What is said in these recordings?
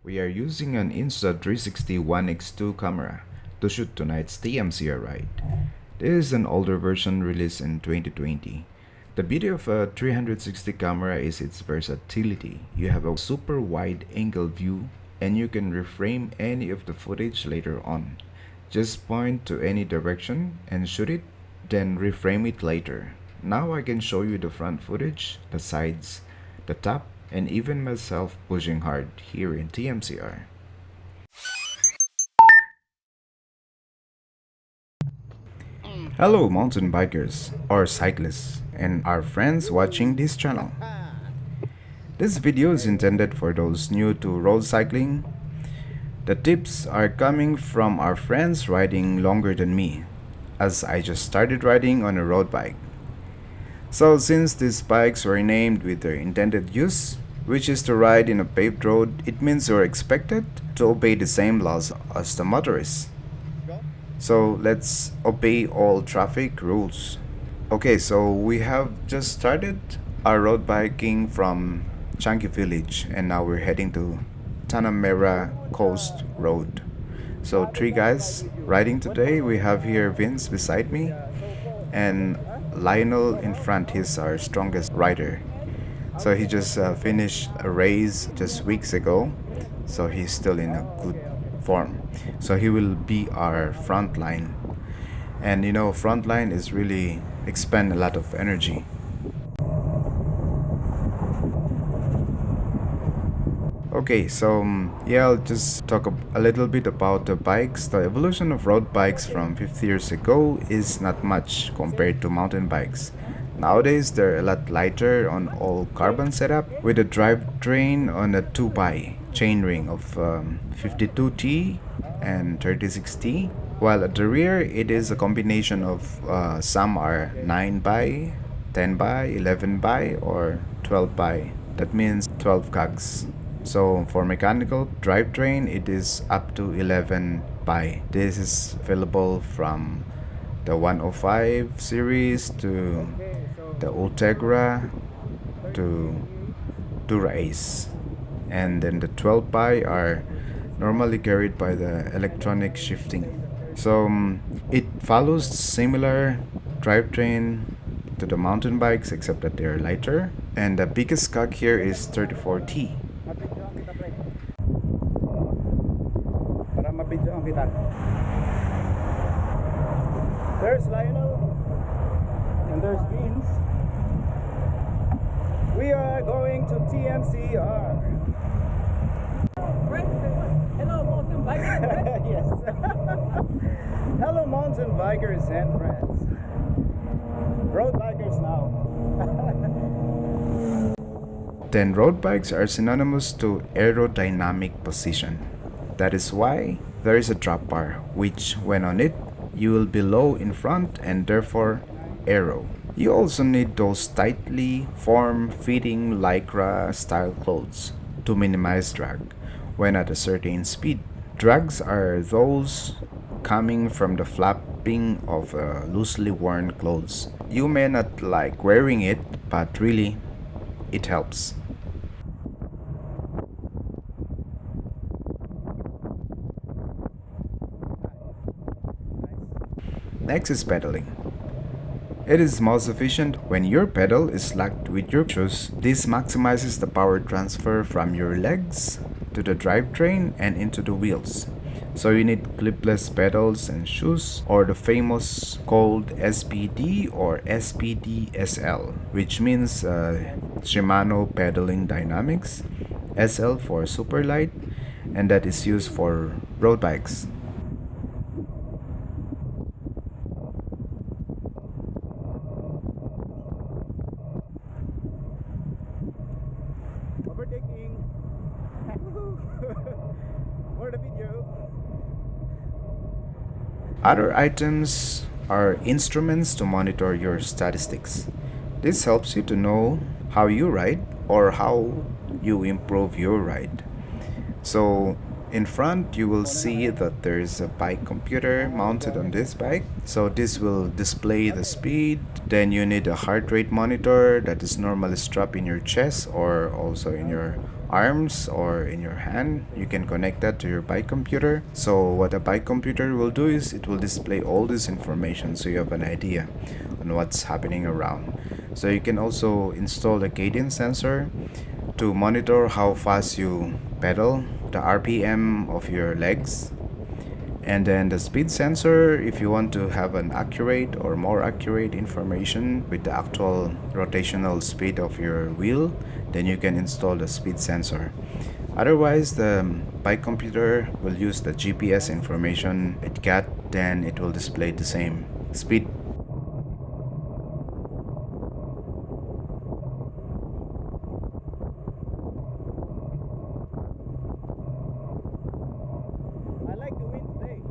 We are using an Insta360 One X2 camera to shoot tonight's TMCR ride. This is an older version released in 2020. The beauty of a 360 camera is its versatility. You have a super wide angle view and you can reframe any of the footage later on. Just point to any direction and shoot it, then reframe it later. Now I can show you the front footage, the sides, the top, and even myself pushing hard here in TMCR. Hello mountain bikers or cyclists and our friends watching this channel. This video is intended for those new to road cycling. The tips are coming from our friends riding longer than me, as I just started riding on a road bike. So since these bikes were named with their intended use, which is to ride in a paved road, it means you're expected to obey the same laws as the motorists. So let's obey all traffic rules. Okay, so we have just started our road biking from Changi Village and now we're heading to Tanamera Coast Road. So 3 guys riding today. We have here Vince beside me and Lionel in front. He's our strongest rider. So he just finished a race just weeks ago, so he's still in a good form. So he will be our front line, and you know, front line is really expend a lot of energy. Okay, so yeah, I'll just talk a little bit about the bikes. The evolution of road bikes from 50 years ago is not much compared to mountain bikes. Nowadays, they're a lot lighter on all carbon setup with a drivetrain on a 2x chainring of 52T and 36T. While at the rear, it is a combination of some are 9x, 10x, 11x, or 12x. That means 12 cogs. So for mechanical drivetrain, it is up to 11 pi. This is available from the 105 series to the Ultegra to Dura Ace. And then the 12 pi are normally carried by the electronic shifting. So it follows similar drivetrain to the mountain bikes except that they are lighter. And the biggest cog here is 34T. There's Lionel and there's Vince. We are going to TMCR. Hello, mountain bikers. Yes. Hello, mountain bikers and friends. Road bikers now. Then road bikes are synonymous to aerodynamic position. That is why there is a drop bar, which when on it, you will be low in front and therefore aero. You also need those tightly form-fitting lycra style clothes to minimize drag when at a certain speed. Drags are those coming from the flapping of loosely worn clothes. You may not like wearing it, but really, it helps. Next is pedaling. It is most efficient when your pedal is locked with your shoes. This maximizes the power transfer from your legs to the drivetrain and into the wheels. So you need clipless pedals and shoes, or the famous called SPD or SPD-SL, which means Shimano Pedaling Dynamics, SL for super light, and that is used for road bikes. Overtaking. For the video. Other items are instruments to monitor your statistics. This helps you to know how you ride or how you improve your ride. So in front you will see that there is a bike computer mounted on this bike. So this will display the speed. Then you need a heart rate monitor that is normally strapped in your chest or also in your arms or in your hand, you can connect that to your bike computer. So what a bike computer will do is it will display all this information so you have an idea on what's happening around. So you can also install a cadence sensor to monitor how fast you pedal, the RPM of your legs, and then the speed sensor if you want to have an accurate or more accurate information with the actual rotational speed of your wheel, then you can install the speed sensor. Otherwise, the bike computer will use the GPS information it got, then it will display the same speed. I like the wind today.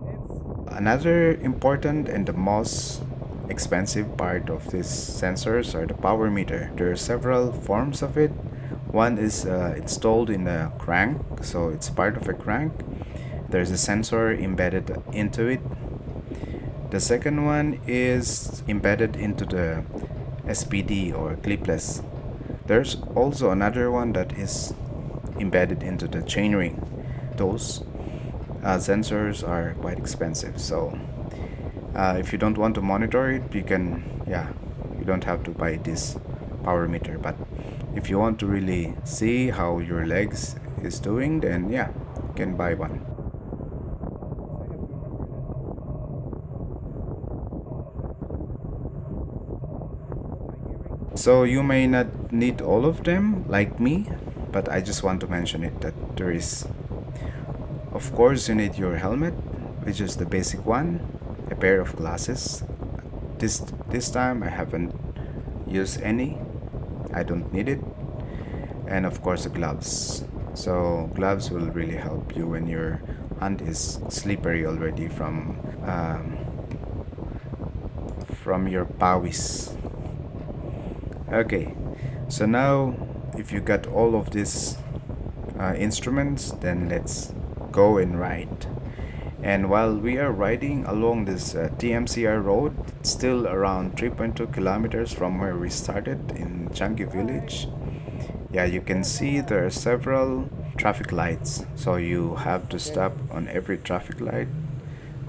It's Another important and the most expensive part of these sensors are the power meter. There are several forms of it. One is installed in the crank, so it's part of a crank. There's a sensor embedded into it. The second one is embedded into the SPD or clipless. There's also another one that is embedded into the chainring. Those sensors are quite expensive, so if you don't want to monitor it, you don't have to buy this power meter. But if you want to really see how your legs is doing, then yeah, you can buy one. So you may not need all of them like me, but I just want to mention it that there is, of course, you need your helmet, which is the basic one, a pair of glasses. This time I haven't used any. I don't need it. And of course the gloves. So gloves will really help you when your hand is slippery already from your powies. Okay, so now if you got all of these instruments, then let's go and ride. And while we are riding along this TMCR road, it's still around 3.2 kilometers from where we started in Changi village. Yeah, you can see there are several traffic lights, so you have to stop on every traffic light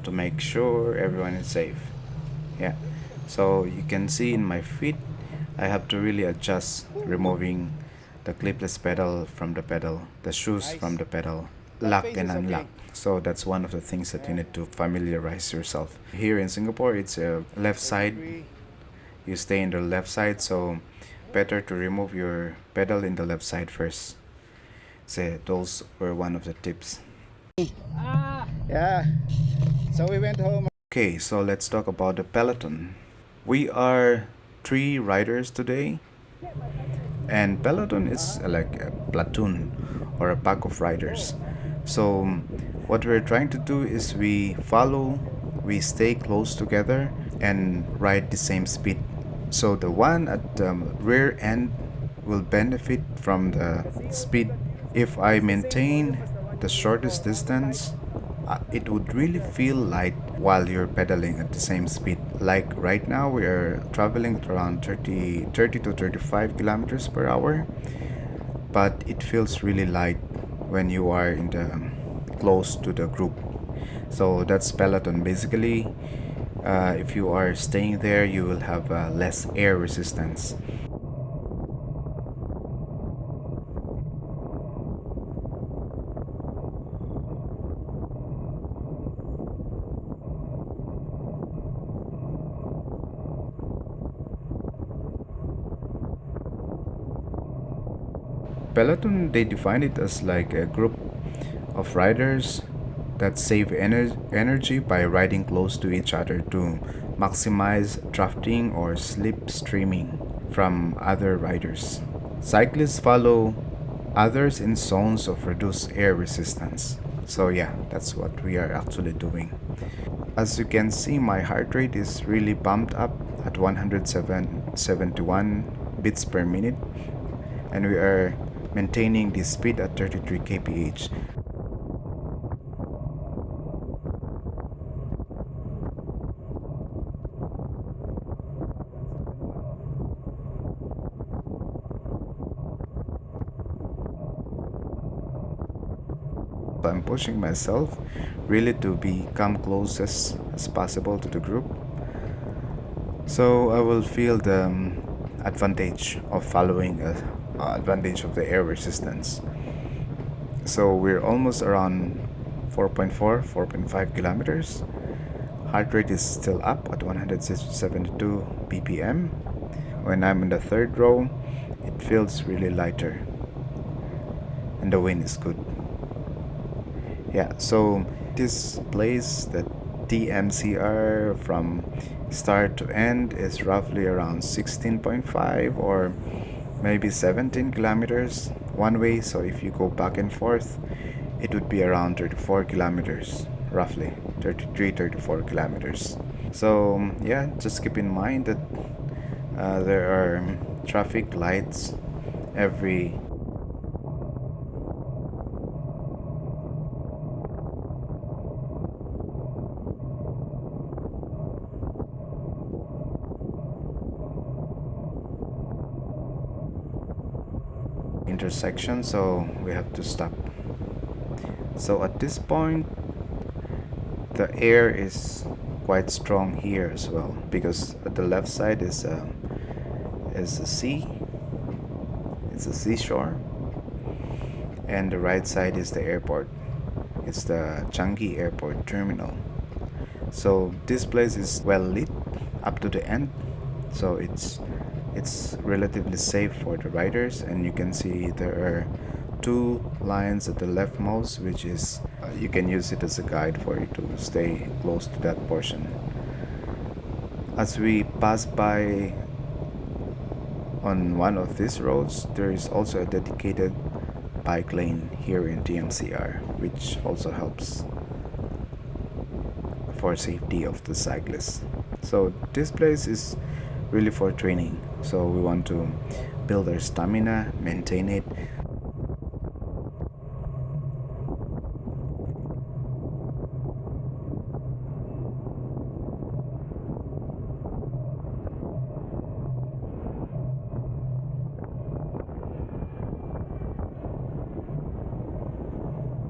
to make sure everyone is safe. Yeah, so you can see in my feet I have to really adjust, removing the clipless pedal from the pedal, the shoes from the pedal, lock and unlock. So that's one of the things that you need to familiarize yourself. Here in Singapore, it's a left side. You stay in the left side, so better to remove your pedal in the left side first. So those were one of the tips. yeah. So we went home. Okay, so let's talk about the Peloton. We are 3 riders today, and Peloton is like a platoon or a pack of riders. So what we're trying to do is we stay close together and ride the same speed. So the one at the rear end will benefit from the speed. If I maintain the shortest distance, it would really feel light while you're pedaling at the same speed. Like right now, we are traveling at around 30 to 35 kilometers per hour, but it feels really light when you are in the close to the group. So that's Peloton. Basically, if you are staying there, you will have less air resistance. Peloton, they define it as like a group of riders that save energy by riding close to each other to maximize drafting or slipstreaming from other riders. Cyclists follow others in zones of reduced air resistance. So yeah, that's what we are actually doing. As you can see, my heart rate is really bumped up at 171 beats per minute, and we are maintaining the speed at 33 kph. I'm pushing myself really to become closest as possible to the group, so I will feel the advantage of following advantage of the air resistance. So we're almost around 4.5 kilometers. Heart rate is still up at 172 bpm. When I'm in the third row, it feels really lighter and the wind is good. Yeah, so this place, the TMCR, from start to end is roughly around 16.5 or maybe 17 kilometers one way. So if you go back and forth, it would be around 34 kilometers, roughly 34 kilometers. So yeah, just keep in mind that there are traffic lights every intersection, so we have to stop. So at this point, the air is quite strong here as well, because at the left side is a sea. It's a seashore, and the right side is the airport. It's the Changi Airport terminal. So this place is well lit up to the end, so it's relatively safe for the riders. And you can see there are two lines at the leftmost, which is you can use it as a guide for you to stay close to that portion. As we pass by on one of these roads, there is also a dedicated bike lane here in TMCR, which also helps for safety of the cyclists. So this place is really for training, so we want to build our stamina, maintain it.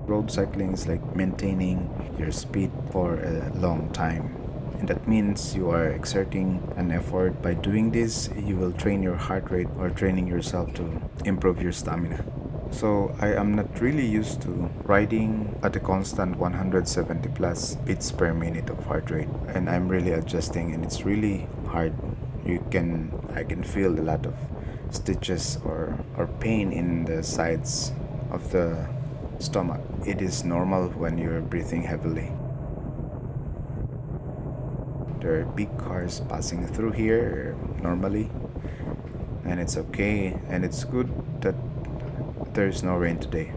Road cycling is like maintaining your speed for a long time, and that means you are exerting an effort. By doing this, you will train your heart rate or training yourself to improve your stamina. So I am not really used to riding at a constant 170 plus beats per minute of heart rate, and I'm really adjusting, and it's really hard. I can feel a lot of stitches or pain in the sides of the stomach. It is normal when you're breathing heavily. There are big cars passing through here normally, and it's okay, and it's good that there is no rain today.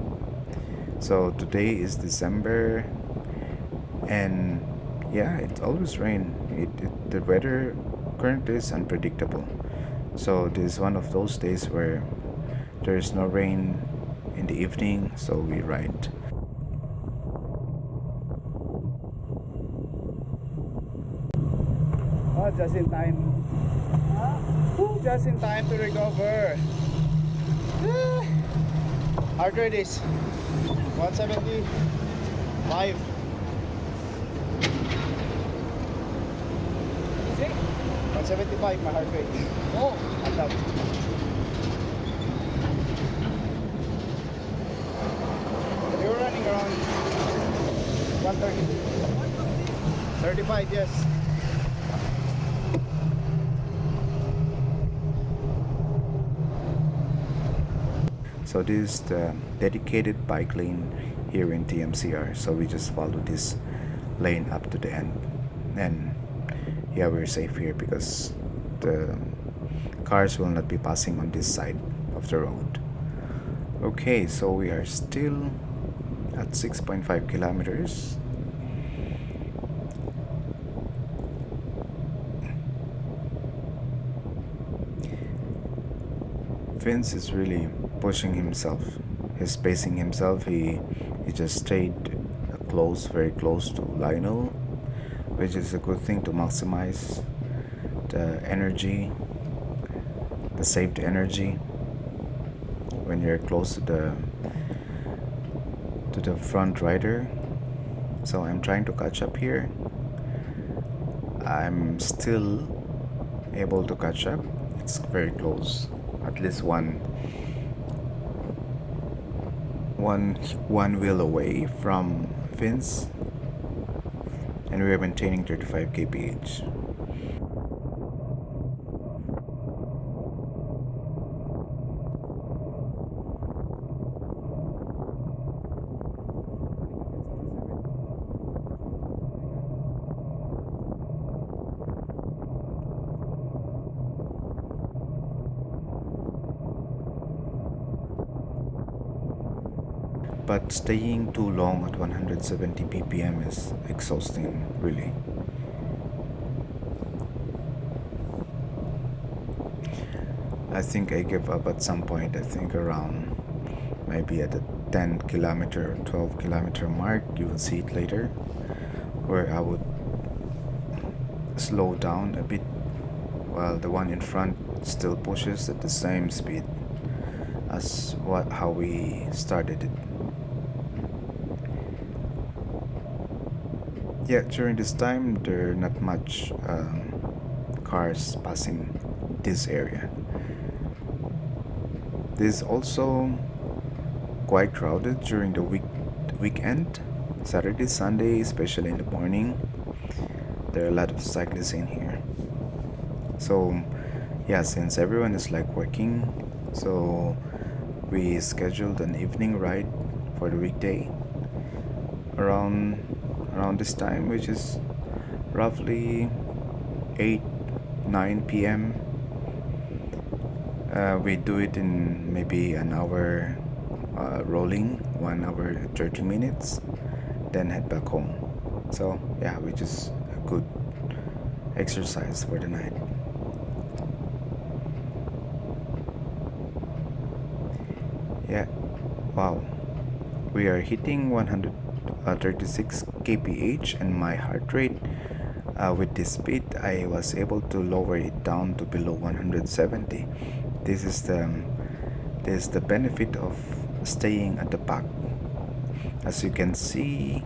So today is December, and yeah, it always rain. The weather currently is unpredictable, so this is one of those days where there is no rain in the evening, so we ride. Oh, just in time. Just in time to recover. Heart rate is 175. See? 175 my heart rate. Oh, At that. You're running around 130. 35, yes. So this is the dedicated bike lane here in TMCR. So we just follow this lane up to the end, and yeah, we're safe here because the cars will not be passing on this side of the road. Okay, so we are still at 6.5 kilometers. Vince is really pushing himself. He's pacing himself. He just stayed very close to Lionel, which is a good thing to maximize the energy, the saved energy when you're close to to the front rider. So I'm trying to catch up here. I'm still able to catch up. It's very close, at least one wheel away from Vince, and we are maintaining 35 kph. But staying too long at 170 ppm is exhausting, really. I think I gave up at some point. I think around maybe at the 10 kilometer or 12 kilometer mark. You will see it later, where I would slow down a bit while the one in front still pushes at the same speed as how we started it. Yeah, during this time there are not much cars passing this area. This is also quite crowded during the weekend, Saturday, Sunday, especially in the morning. There are a lot of cyclists in here. So yeah, since everyone is like working, so we scheduled an evening ride for the weekday around this time, which is roughly 8-9 p.m. We do it in maybe an hour rolling, 1 hour 30 minutes, then head back home. So yeah, which is a good exercise for the night. Yeah, wow, we are hitting 136 kph, and my heart rate with this speed, I was able to lower it down to below 170. This is the benefit of staying at the back. As you can see,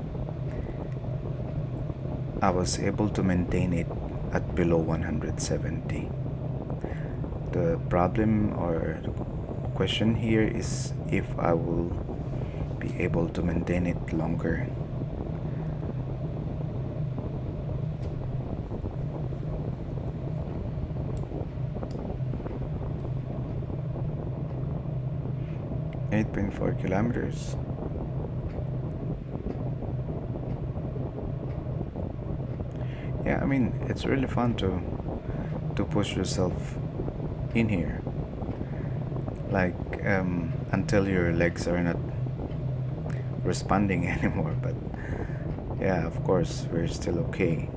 I was able to maintain it at below 170. The problem or the question here is if I will be able to maintain it longer. .4 kilometers. Yeah, I mean, it's really fun to push yourself in here, like until your legs are not responding anymore. But yeah, of course we're still okay.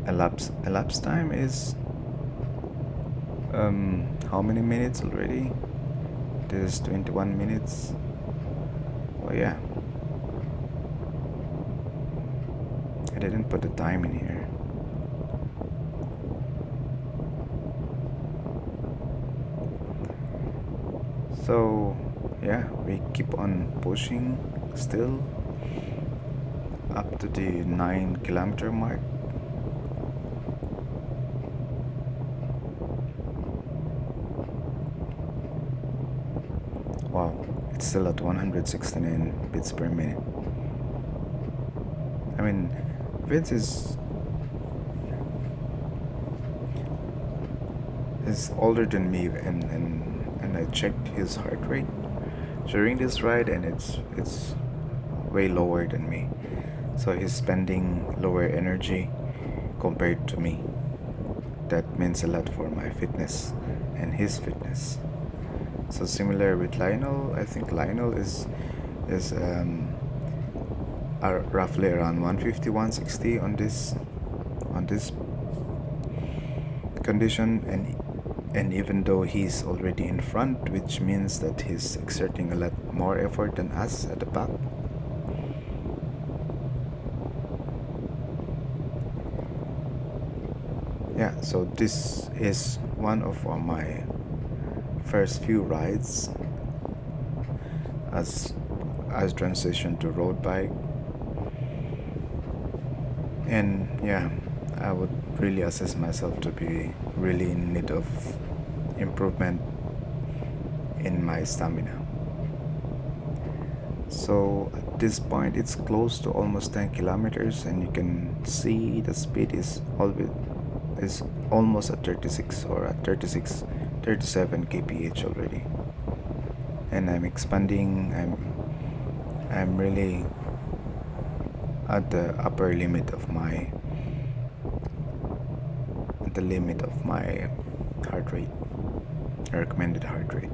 Elapsed time is how many minutes already? This is 21 minutes. Oh yeah, I didn't put the time in here. So yeah, we keep on pushing still up to the 9 kilometer mark. Wow, it's still at 169 beats per minute. I mean, Vince is older than me, and I checked his heart rate during this ride, and it's way lower than me. So he's spending lower energy compared to me. That means a lot for my fitness and his fitness. So similar with Lionel, I think Lionel is roughly around 150, 160 on this condition, and even though he's already in front, which means that he's exerting a lot more effort than us at the back. Yeah, so this is one of my first few rides as as transition to road bike. And yeah, I would really assess myself to be really in need of improvement in my stamina. So at this point it's close to almost 10 kilometers, and you can see the speed is almost at 36 or at 36 37 kph already. And I'm expanding. I'm really at the upper limit of my at the limit of my heart rate, recommended heart rate.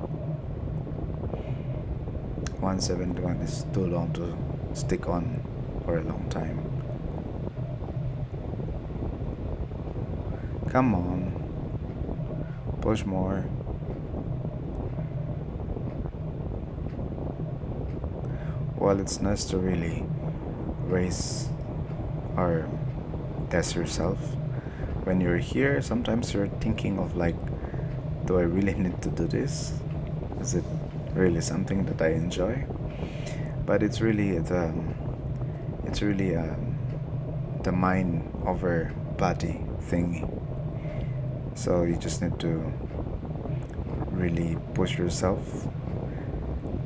171 is too long to stick on for a long time. Come on, push more. Well, it's nice to really raise or test yourself. When you're here, sometimes you're thinking of like, do I really need to do this? Is it really something that I enjoy? But it's really the mind over body thingy. So you just need to really push yourself.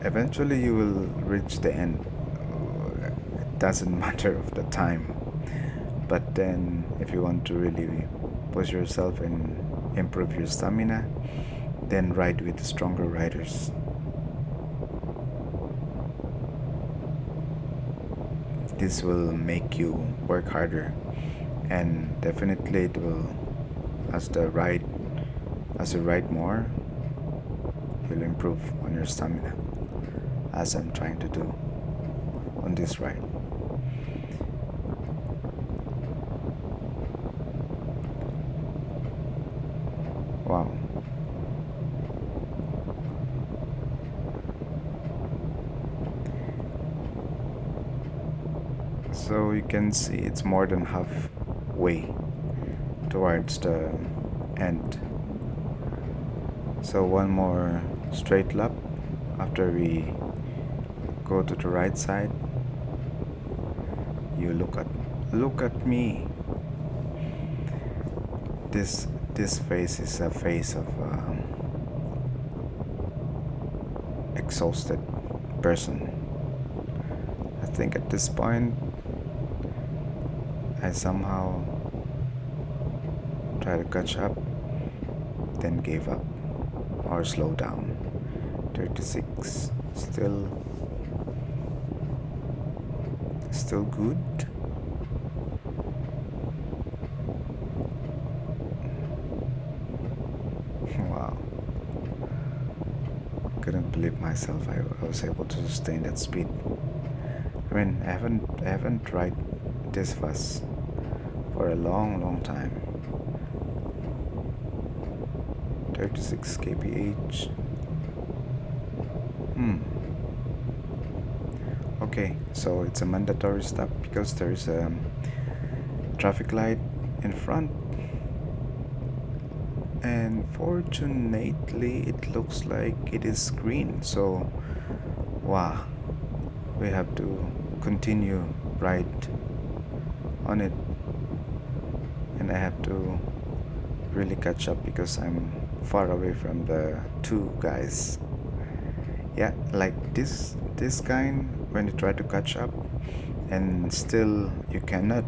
Eventually you will reach the end. It doesn't matter of the time. But then if you want to really push yourself and improve your stamina, then ride with the stronger riders. This will make you work harder, and definitely it will, as you ride more, you'll improve on your stamina, as I'm trying to do on this ride. Wow. So you can see it's more than halfway towards the end. So one more straight lap after we go to the right side. You look at me. This face is a face of exhausted person. I think at this point I somehow try to catch up, then gave up or slow down. 36 still good. Wow, couldn't believe myself I was able to sustain that speed. I mean, I haven't tried this fast for a long time. 36 kph. Okay, so it's a mandatory stop because there is a traffic light in front, and fortunately it looks like it is green. So wow, we have to continue ride on it, and I have to really catch up because I'm far away from the two guys. Yeah, like this kind, when you try to catch up and still you cannot,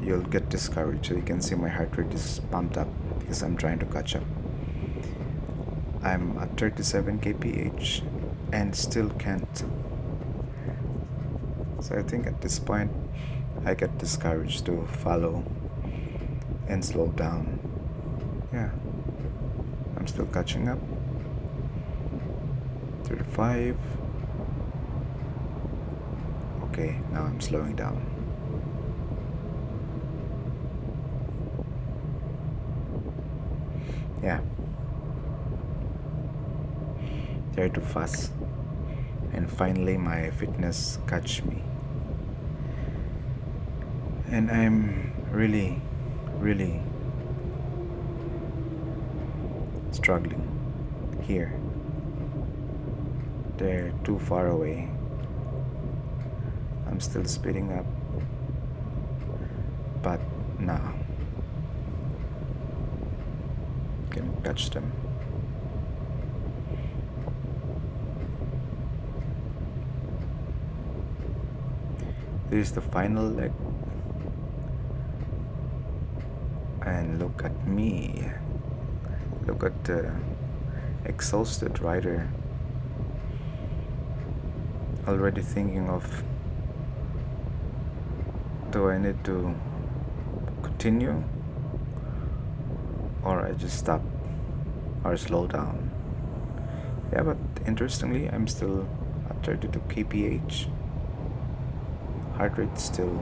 you'll get discouraged. So you can see my heart rate is pumped up because I'm trying to catch up. I'm at 37 kph and still can't. So I think at this point I get discouraged to follow and slow down. Yeah, I'm still catching up. 35. Okay, now I'm slowing down. Yeah, they're too fast. And finally my fitness catch me, and I'm really struggling here. They're too far away. I'm still speeding up, but nah, can catch them. This is the final leg, and look at me. Look at the exhausted rider, already thinking of, do I need to continue, or I just stop or slow down? Yeah, but interestingly, I'm still at 32 kph. Heart rate still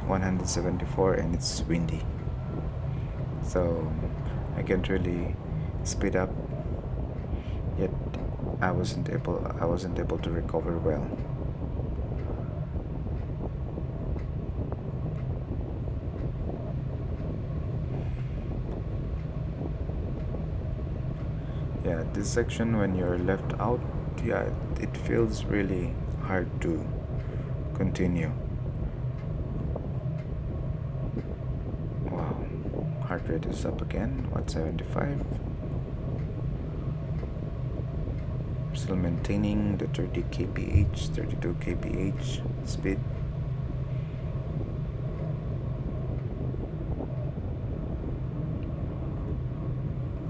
174, and it's windy, so I can't really speed up. Yet I wasn't able to recover well. Yeah, this section, when you're left out, yeah, it feels really hard to continue. Wow, heart rate is up again, 175. Still maintaining the 30 kph, 32 kph speed.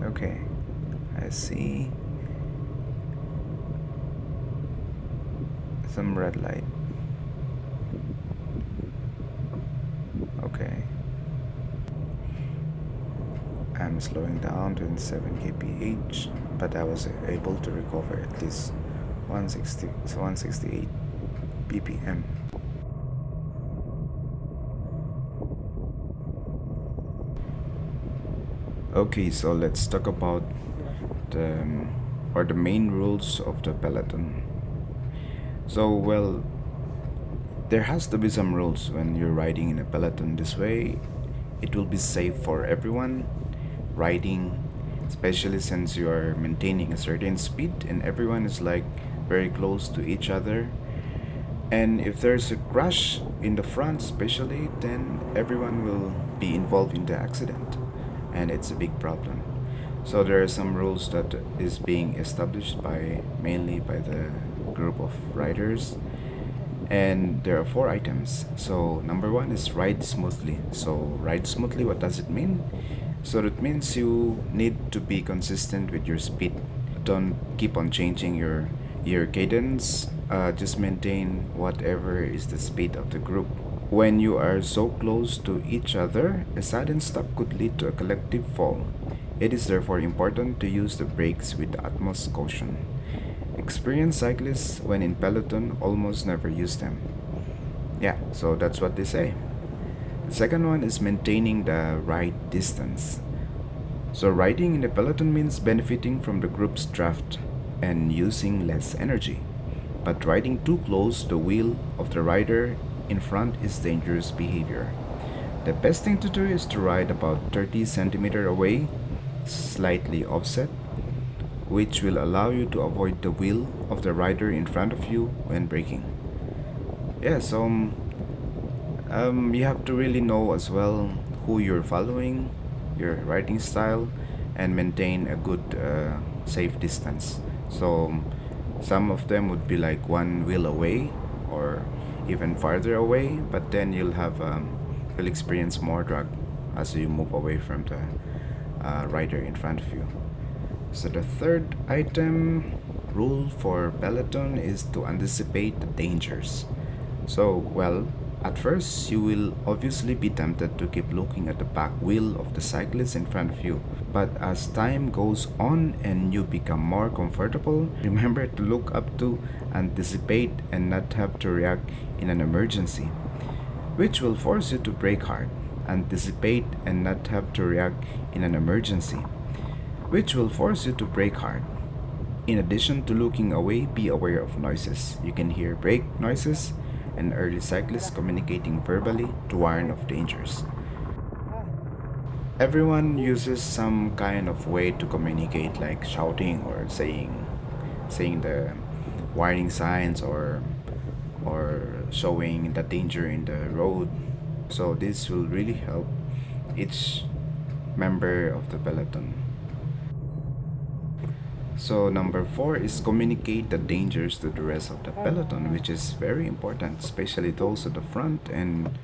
Okay, I see some red light. Okay, I'm slowing down to 7 kph, but I was able to recover at least 168 ppm. Okay, so let's talk about the main rules of the Peloton. So, well, there has to be some rules when you're riding in a Peloton. This way, it will be safe for everyone riding, especially since you are maintaining a certain speed and everyone is like very close to each other. And if there's a crash in the front, especially, then everyone will be involved in the accident, and it's a big problem. So there are some rules that is being established by mainly by the group of riders, and there are 4 items. So number one is ride smoothly. So ride smoothly, what does it mean? So it means you need to be consistent with your speed. Don't keep on changing your cadence. Just maintain whatever is the speed of the group. When you are so close to each other, a sudden stop could lead to a collective fall. It is therefore important to use the brakes with the utmost caution. Experienced cyclists, when in peloton, almost never use them. Yeah, so that's what they say. The second one is maintaining the right distance. So riding in the peloton means benefiting from the group's draft and using less energy. But riding too close to the wheel of the rider in front is dangerous behavior. The best thing to do is to ride about 30 centimeters away, slightly offset, which will allow you to avoid the wheel of the rider in front of you when braking. Yeah, so you have to really know as well who you're following, your riding style, and maintain a good safe distance. So some of them would be like one wheel away or even farther away, but then you'll experience more drag as you move away from the rider in front of you. So the third item rule for peloton is to anticipate the dangers. So, well, at first you will obviously be tempted to keep looking at the back wheel of the cyclist in front of you. But as time goes on and you become more comfortable, remember to look up to, anticipate, and not have to react in an emergency, which will force you to brake hard. Anticipate and not have to react in an emergency, which will force you to brake hard. In addition to looking away, be aware of noises. You can hear brake noises and early cyclists communicating verbally to warn of dangers. Everyone uses some kind of way to communicate, like shouting or saying the warning signs or showing the danger in the road. So this will really help each member of the peloton. So number 4 is communicate the dangers to the rest of the peloton, which is very important, especially those at the front and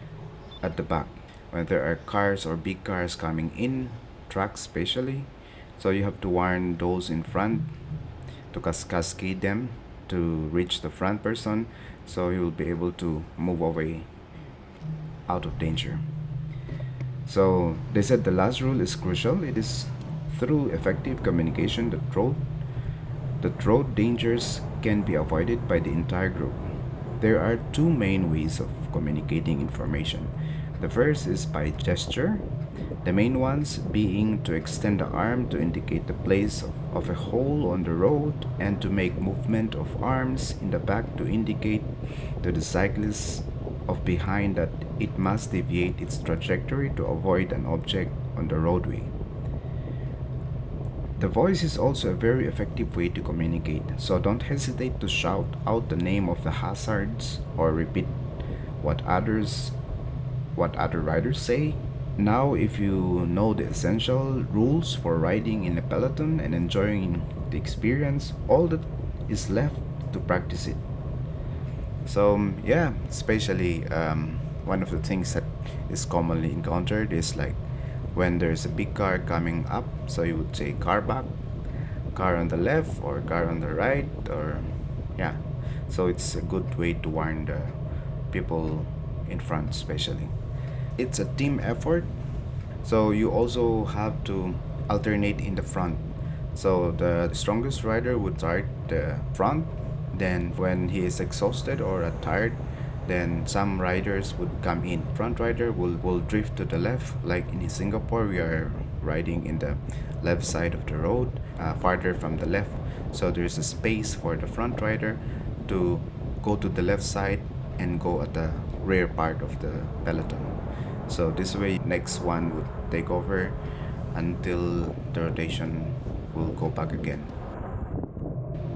at the back. When there are cars or big cars coming in, trucks especially, so you have to warn those in front to cascade them to reach the front person, so he will be able to move away out of danger. So they said the last rule is crucial. It is through effective communication that road dangers can be avoided by the entire group. There are two main ways of communicating information. The first is by gesture, the main ones being to extend the arm to indicate the place of a hole on the road, and to make movement of arms in the back to indicate to the cyclist of behind that it must deviate its trajectory to avoid an object on the roadway. The voice is also a very effective way to communicate, so don't hesitate to shout out the name of the hazards or repeat what other riders say. Now, if you know the essential rules for riding in a peloton and enjoying the experience, all that is left to practice it. So yeah, especially one of the things that is commonly encountered is like when there's a big car coming up, so you would say car back, car on the left, or car on the right, or yeah. So it's a good way to warn the people in front especially. It's a team effort, so you also have to alternate in the front. So the strongest rider would start the front, then when he is exhausted or tired, then some riders would come in. Front rider will drift to the left, like in Singapore we are riding in the left side of the road, farther from the left, so there's a space for the front rider to go to the left side and go at the rear part of the peloton. So this way next one would take over until the rotation will go back again.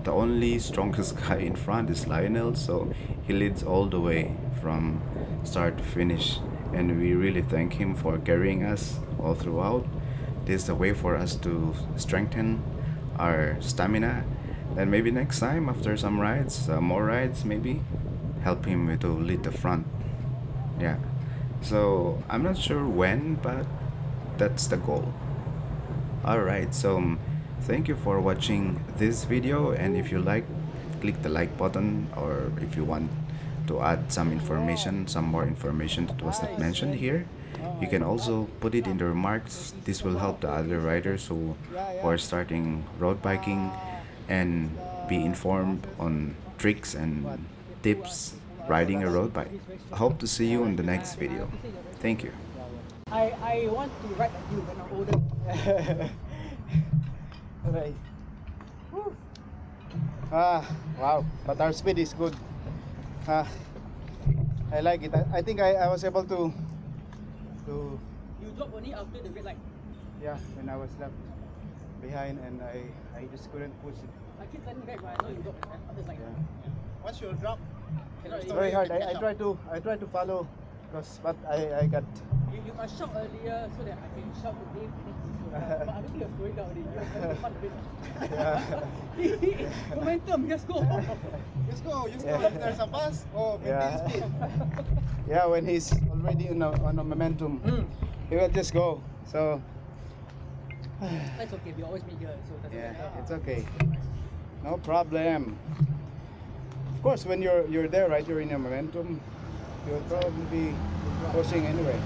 The only strongest guy in front is Lionel, so he leads all the way from start to finish, and we really thank him for carrying us all throughout. This is a way for us to strengthen our stamina, and maybe next time after some rides, more rides maybe, help him to lead the front. Yeah, so I'm not sure when, but that's the goal. Alright, so thank you for watching this video, and if you like, click the like button, or if you want to add some information, some more information that was not mentioned here, you can also put it in the remarks. This will help the other riders who are starting road biking and be informed on tricks and tips riding a road bike. I hope to see you in the next video. Thank you. I want to ride like you when I'm older. Right. Wow, but our speed is good. I like it. I think I was able to You drop only after the red light. yeah, when I was left behind, and I just couldn't push it. I keep turning back, but I know you drop on the other side. Yeah. What's your drop? It's very hard. I try to follow, but I got You must shout earlier so that I can shout the name and then you slow down. But I don't think you're slowing down already. You're having fun with it. Momentum, just go. Just go. Yeah. If there's a bus, go. Maintain yeah. speed. Yeah, when he's already on a momentum, he will just go. So That's okay, we always meet here, so it doesn't yeah, matter. it's okay. No problem. Of course, when you're there, right? You're in a momentum. You'll probably be pushing anyway.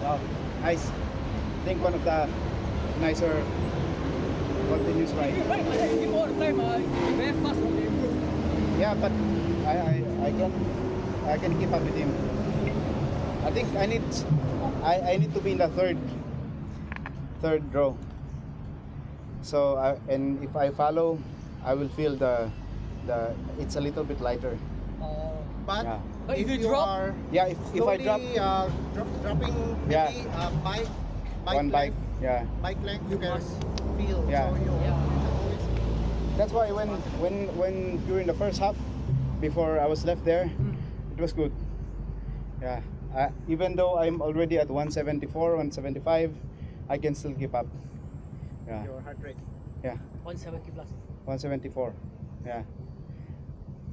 Wow, nice. I think one of the nicer continuous If you ride. ride like that, you keep all the time, you'll be very fast on the improve. Yeah, but I can keep up with him. I think I need to be in the third row. So and if I follow, I will feel the it's a little bit lighter. But Yeah. But if you you drop- are Yeah, if I drop dropping Yeah. maybe bike one bike, length, yeah, bike length, You you can must feel. Yeah. So you Yeah. That's why when during the first half, before I was left there, it was good. Yeah. Even though I'm already at 174, 175, I can still keep up. Yeah. Your heart rate. Yeah. 170 plus. 174. Yeah.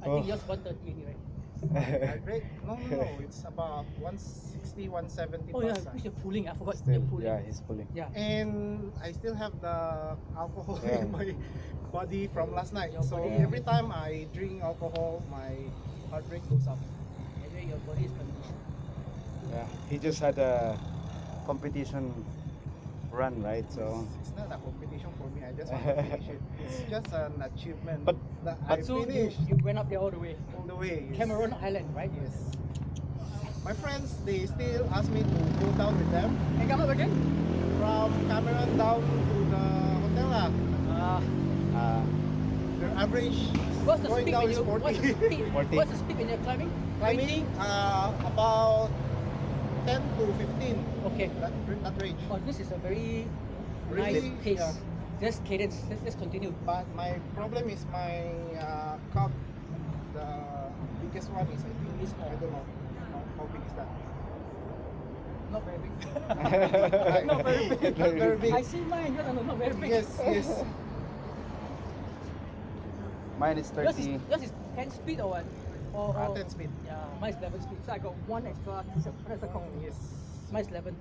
I think yours 130 only, right? Heart rate? No, it's about 160, 170 Oh yeah, plus. because you're pulling. I forgot Still, you're pulling. yeah, he's pulling. Yeah. And I still have the alcohol Yeah. in my body from last night. Your So body- every time I drink alcohol, my heart rate goes up. Anyway, your body is conditioned. Yeah. He just had a competition run, right? So It's not a competition for me. I just want to finish it. It's just an achievement. But- that but- I So finished you went up there all the way. all the way. Yes. Cameron Island, right? Yes. My friends, they still ask me to go down with them And come up again? from Cameron down to the hotel. uh, The average What's the going speed down when is you 40. what's the speed? 40. What's the speed when you're climbing? Climbing 20? about 10 to 15. Okay. That range. Oh, this is a very Really? nice pace. Yeah. Just cadence. Let's continue. But my problem is my cup. The biggest one is I think Is I don't know how big is that. Not very big. Not very big. Not very big. I see mine. Not very big. Yes, yes. mine is 30. Yours is 10 speed or what? Or 10 speed. Yeah, mine is 11 speed. So I got one extra. Oh, yes. Mine is 11.